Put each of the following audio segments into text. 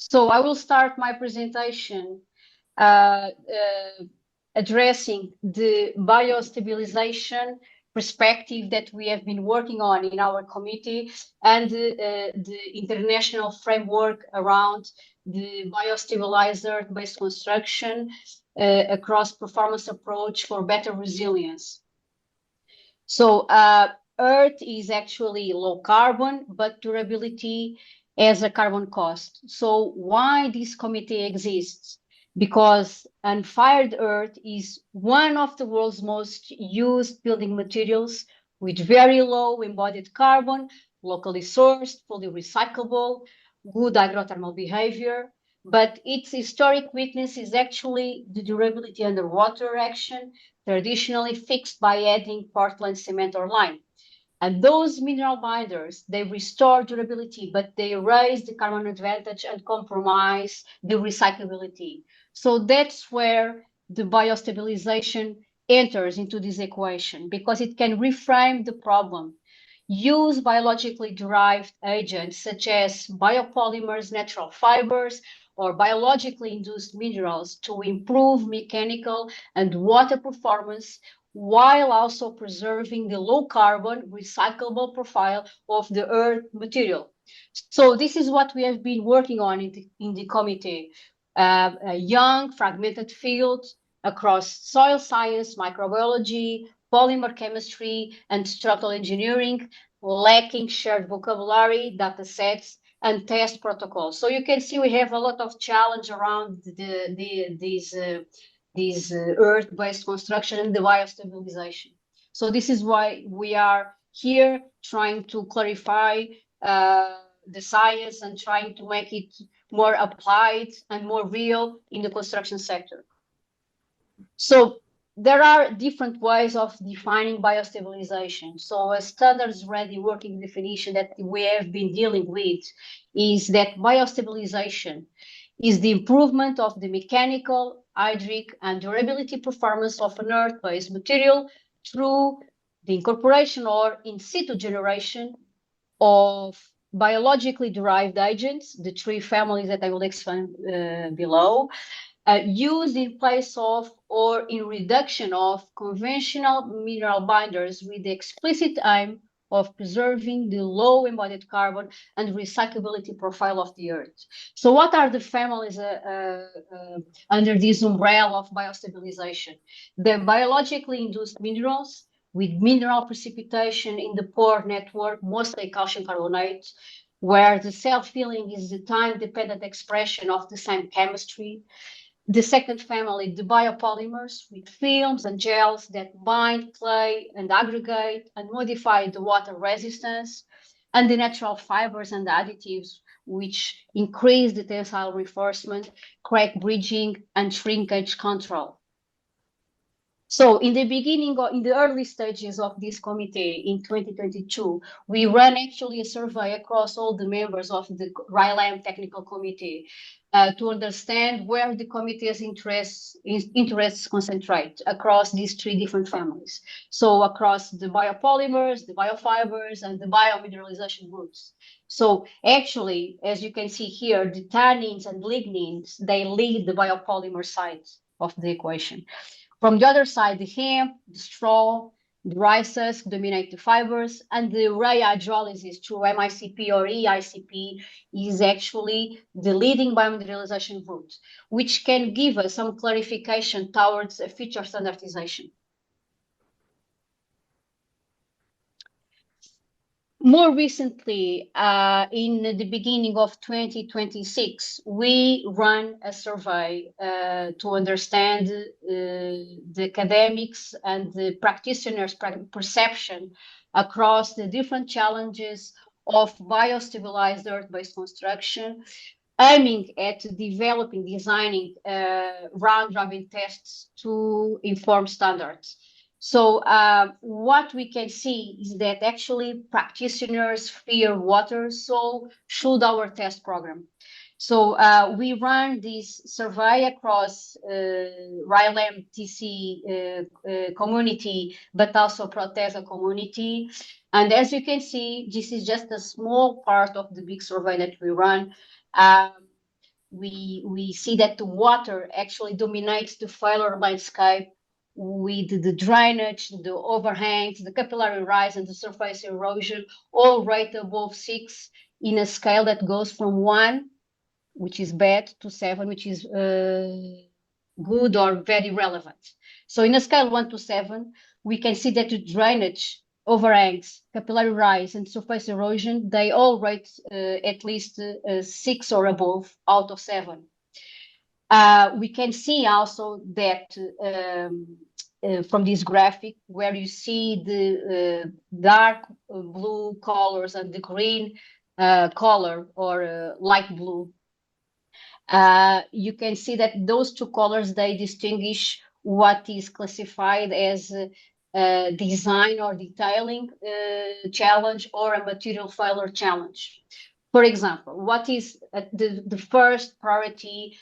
So I will start my presentation addressing the bio-stabilisation perspective that we have been working on in our committee and the international framework around the bio-stabilizer-based construction across performance approach for better resilience. So Earth is actually low carbon, but durability has a carbon cost. So why this committee exists? Because unfired earth is one of the world's most used building materials with very low embodied carbon, locally sourced, fully recyclable, good hydrothermal behavior. But its historic weakness is actually the durability under water action, traditionally fixed by adding Portland cement or lime. And those mineral binders, they restore durability, but they raise the carbon advantage and compromise the recyclability. So that's where the biostabilization enters into this equation, because it can reframe the problem. Use biologically derived agents such as biopolymers, natural fibers, or biologically induced minerals to improve mechanical and water performance while also preserving the low carbon recyclable profile of the earth material. So this is what we have been working on in the committee. A young fragmented field across soil science, microbiology, polymer chemistry, and structural engineering, lacking shared vocabulary, data sets, and test protocols. So you can see we have a lot of challenge around these earth-based construction and the biostabilization. So this is why we are here trying to clarify the science and trying to make it more applied and more real in the construction sector. So there are different ways of defining biostabilization. So a standards-ready working definition that we have been dealing with is that biostabilization is the improvement of the mechanical, hydric, and durability performance of an earth-based material through the incorporation or in situ generation of biologically derived agents, the three families that I will explain below, used in place of or in reduction of conventional mineral binders with the explicit aim of preserving the low embodied carbon and recyclability profile of the earth. So what are the families under this umbrella of biostabilization? The biologically induced minerals with mineral precipitation in the pore network, mostly calcium carbonate, where the self-healing is the time-dependent expression of the same chemistry. The second family, the biopolymers with films and gels that bind, clay, and aggregate and modify the water resistance, and the natural fibers and additives which increase the tensile reinforcement, crack bridging, and shrinkage control. So in the beginning, or in the early stages of this committee in 2022, we ran actually a survey across all the members of the RILEM technical committee to understand where the committee's interests concentrate across these three different families. So across the biopolymers, the biofibers, and the biomineralization routes. So actually, as you can see here, the tannins and lignins, they lead the biopolymer side of the equation. From the other side, the hemp, the straw, the rice husk dominate the fibers, and the ray hydrolysis through MICP or EICP is actually the leading biomineralization route, which can give us some clarification towards a future standardization. More recently, in the beginning of 2026, we ran a survey to understand the academics and the practitioners' perception across the different challenges of biostabilized earth-based construction, aiming at developing, designing round-robin tests to inform standards. So what we can see is that actually practitioners fear water, so should our test program. So we ran this survey across RILEM TC community, but also PROTERRA community. And as you can see, this is just a small part of the big survey that we run. we see that the water actually dominates the failure landscape with the drainage, the overhangs, the capillary rise, and the surface erosion, all rate above 6 in a scale that goes from 1, which is bad, to 7, which is good or very relevant. So in a scale 1 to 7, we can see that the drainage, overhangs, capillary rise, and surface erosion, they all rate at least 6 or above out of 7. We can see also that from this graphic, where you see the dark blue colors and the green color or light blue, you can see that those two colors, they distinguish what is classified as design or detailing challenge or a material failure challenge. For example, what is the first priority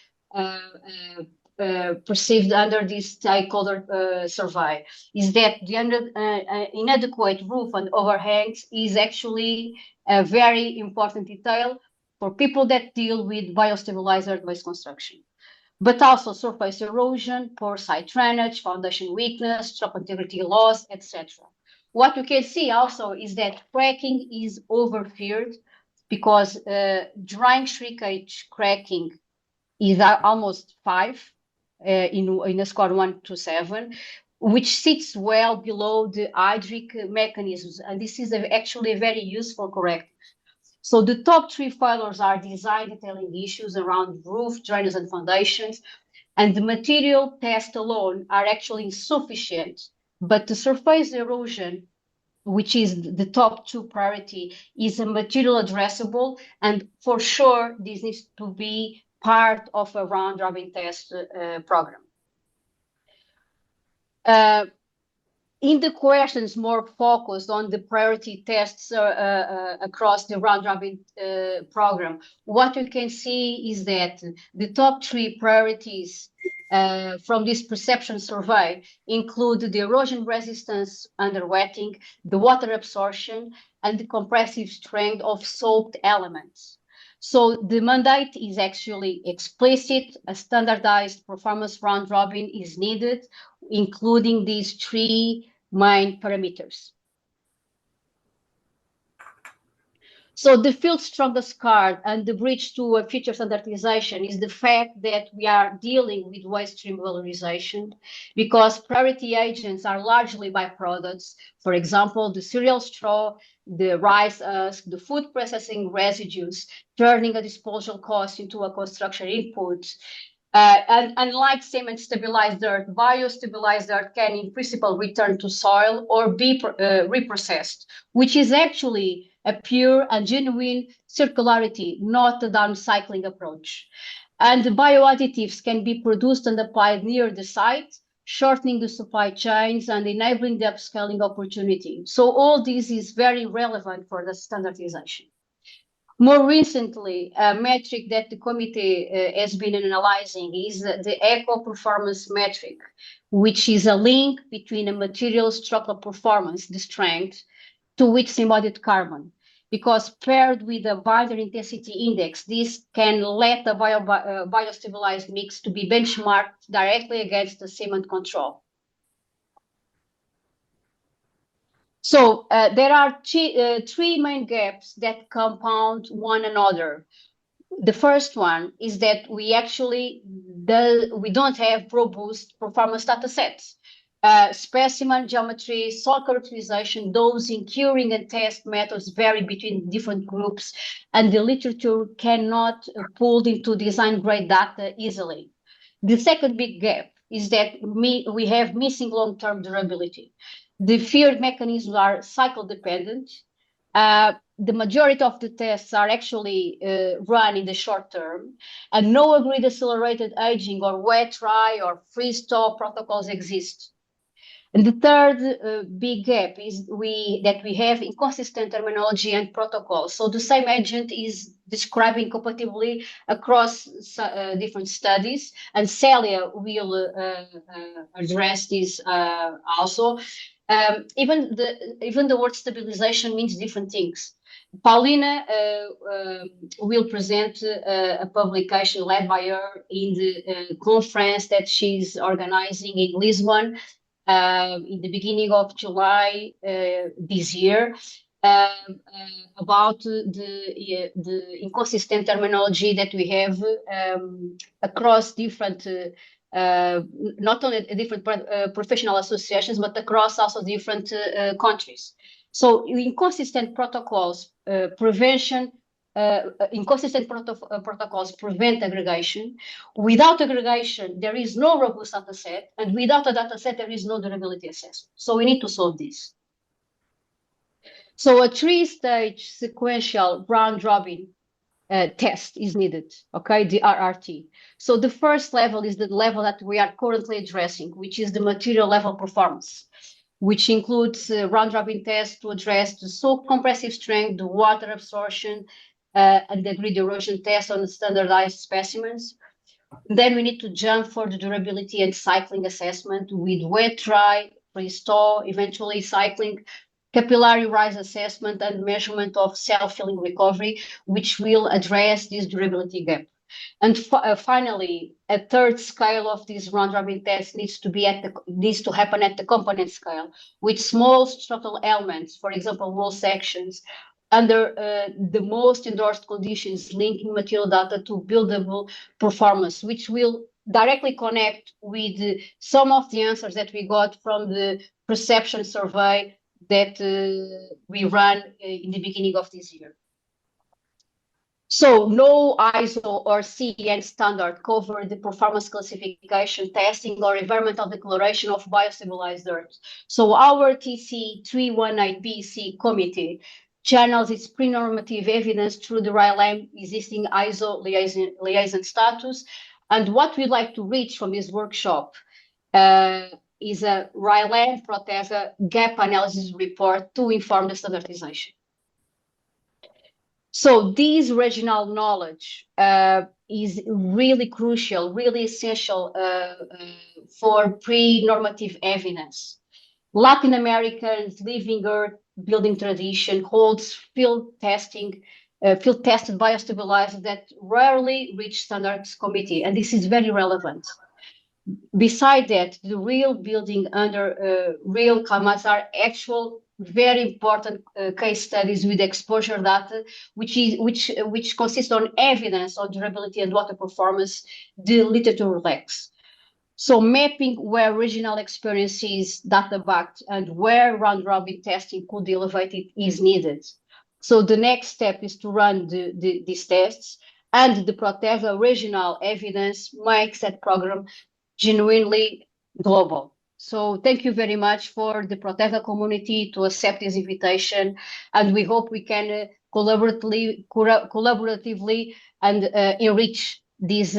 perceived under this stakeholder survey is that the inadequate roof and overhangs is actually a very important detail for people that deal with bio-stabilized earth-based construction, but also surface erosion, poor site drainage, foundation weakness, structural integrity loss, etc. What you can see also is that cracking is overfeared because drying shrinkage cracking is almost 5 in a score 1 to 7, which sits well below the hydric mechanisms, and this is actually a very useful corrective. So the top 3 failures are design detailing issues around roof, drainage, and foundations, and the material test alone are actually insufficient, but the surface erosion, which is the top 2 priority, is a material addressable, and for sure this needs to be part of a round-robin test program. In the questions more focused on the priority tests across the round-robin program, what you can see is that the top 3 priorities from this perception survey include the erosion resistance under wetting, the water absorption, and the compressive strength of soaked elements. So the mandate is actually explicit. A standardized performance round robin is needed, including these 3 main parameters. So the field's strongest card and the bridge to a future standardization is the fact that we are dealing with waste stream valorization, because priority agents are largely byproducts. For example, the cereal straw, the rice husk, the food processing residues, turning a disposal cost into a construction input. And unlike cement-stabilized dirt, bio-stabilized dirt can in principle return to soil or be reprocessed, which is actually a pure and genuine circularity, not a downcycling approach. And the bioadditives can be produced and applied near the site, shortening the supply chains and enabling the upscaling opportunity. So all this is very relevant for the standardization. More recently, a metric that the committee has been analyzing is the eco performance metric, which is a link between a material's structural performance, the strength, to its embodied carbon. Because paired with a binder intensity index, this can let a bio-stabilized mix to be benchmarked directly against the cement control. So there are 3 main gaps that compound one another. The first one is that we actually don't have robust performance data sets. Specimen geometry, soil characterization, dosing, curing, and test methods vary between different groups, and the literature cannot pull into design-grade data easily. The second big gap is that we have missing long-term durability. The feared mechanisms are cycle-dependent. The majority of the tests are actually run in the short term, and no agreed accelerated aging or wet, dry, or freeze-thaw protocols exist. And the third big gap is that we have inconsistent terminology and protocols. So the same agent is described incompatibly across different studies, and Celia will address this also. Even the word stabilization means different things. Paulina will present a publication led by her in the conference that she's organizing in Lisbon in the beginning of July this year about the inconsistent terminology that we have across different not only different professional associations, but across also different countries. So inconsistent protocols inconsistent protocols prevent aggregation. Without aggregation, there is no robust data set, and without a data set, there is no durability assessment. So we need to solve this. So a three-stage sequential round-robin test is needed, okay, the RRT. So the first level is the level that we are currently addressing, which is the material level performance, which includes round-robin tests to address the soak compressive strength, the water absorption, and the grid erosion test on the standardized specimens. Then we need to jump for the durability and cycling assessment with wet, dry, pre-store, eventually cycling, capillary rise assessment, and measurement of self-filling recovery, which will address this durability gap. And finally, a third scale of this round-robin test needs to happen at the component scale with small structural elements, for example, wall sections, under the most endorsed conditions linking material data to buildable performance, which will directly connect with some of the answers that we got from the perception survey that we ran in the beginning of this year. So no ISO or CEN standard cover the performance classification, testing, or environmental declaration of bio-stabilized dirt. So our TC 318BC committee channels its pre-normative evidence through the RILEM existing ISO liaison status. And what we'd like to reach from this workshop is a RILEM PROTERRA gap analysis report to inform the standardization. So this regional knowledge is really crucial, really essential for pre-normative evidence. Latin Americans living earth building tradition holds field-tested bio-stabilized that rarely reach standards committee, and this is very relevant. Beside that, the real building under real climates are actual very important case studies with exposure data, which consist on evidence on durability and water performance the literature lacks. So mapping where regional experience is data-backed and where round-robin testing could elevate it is needed. So the next step is to run these tests, and the PROTERRA regional evidence makes that program genuinely global. So thank you very much for the PROTERRA community to accept this invitation, and we hope we can collaboratively and enrich these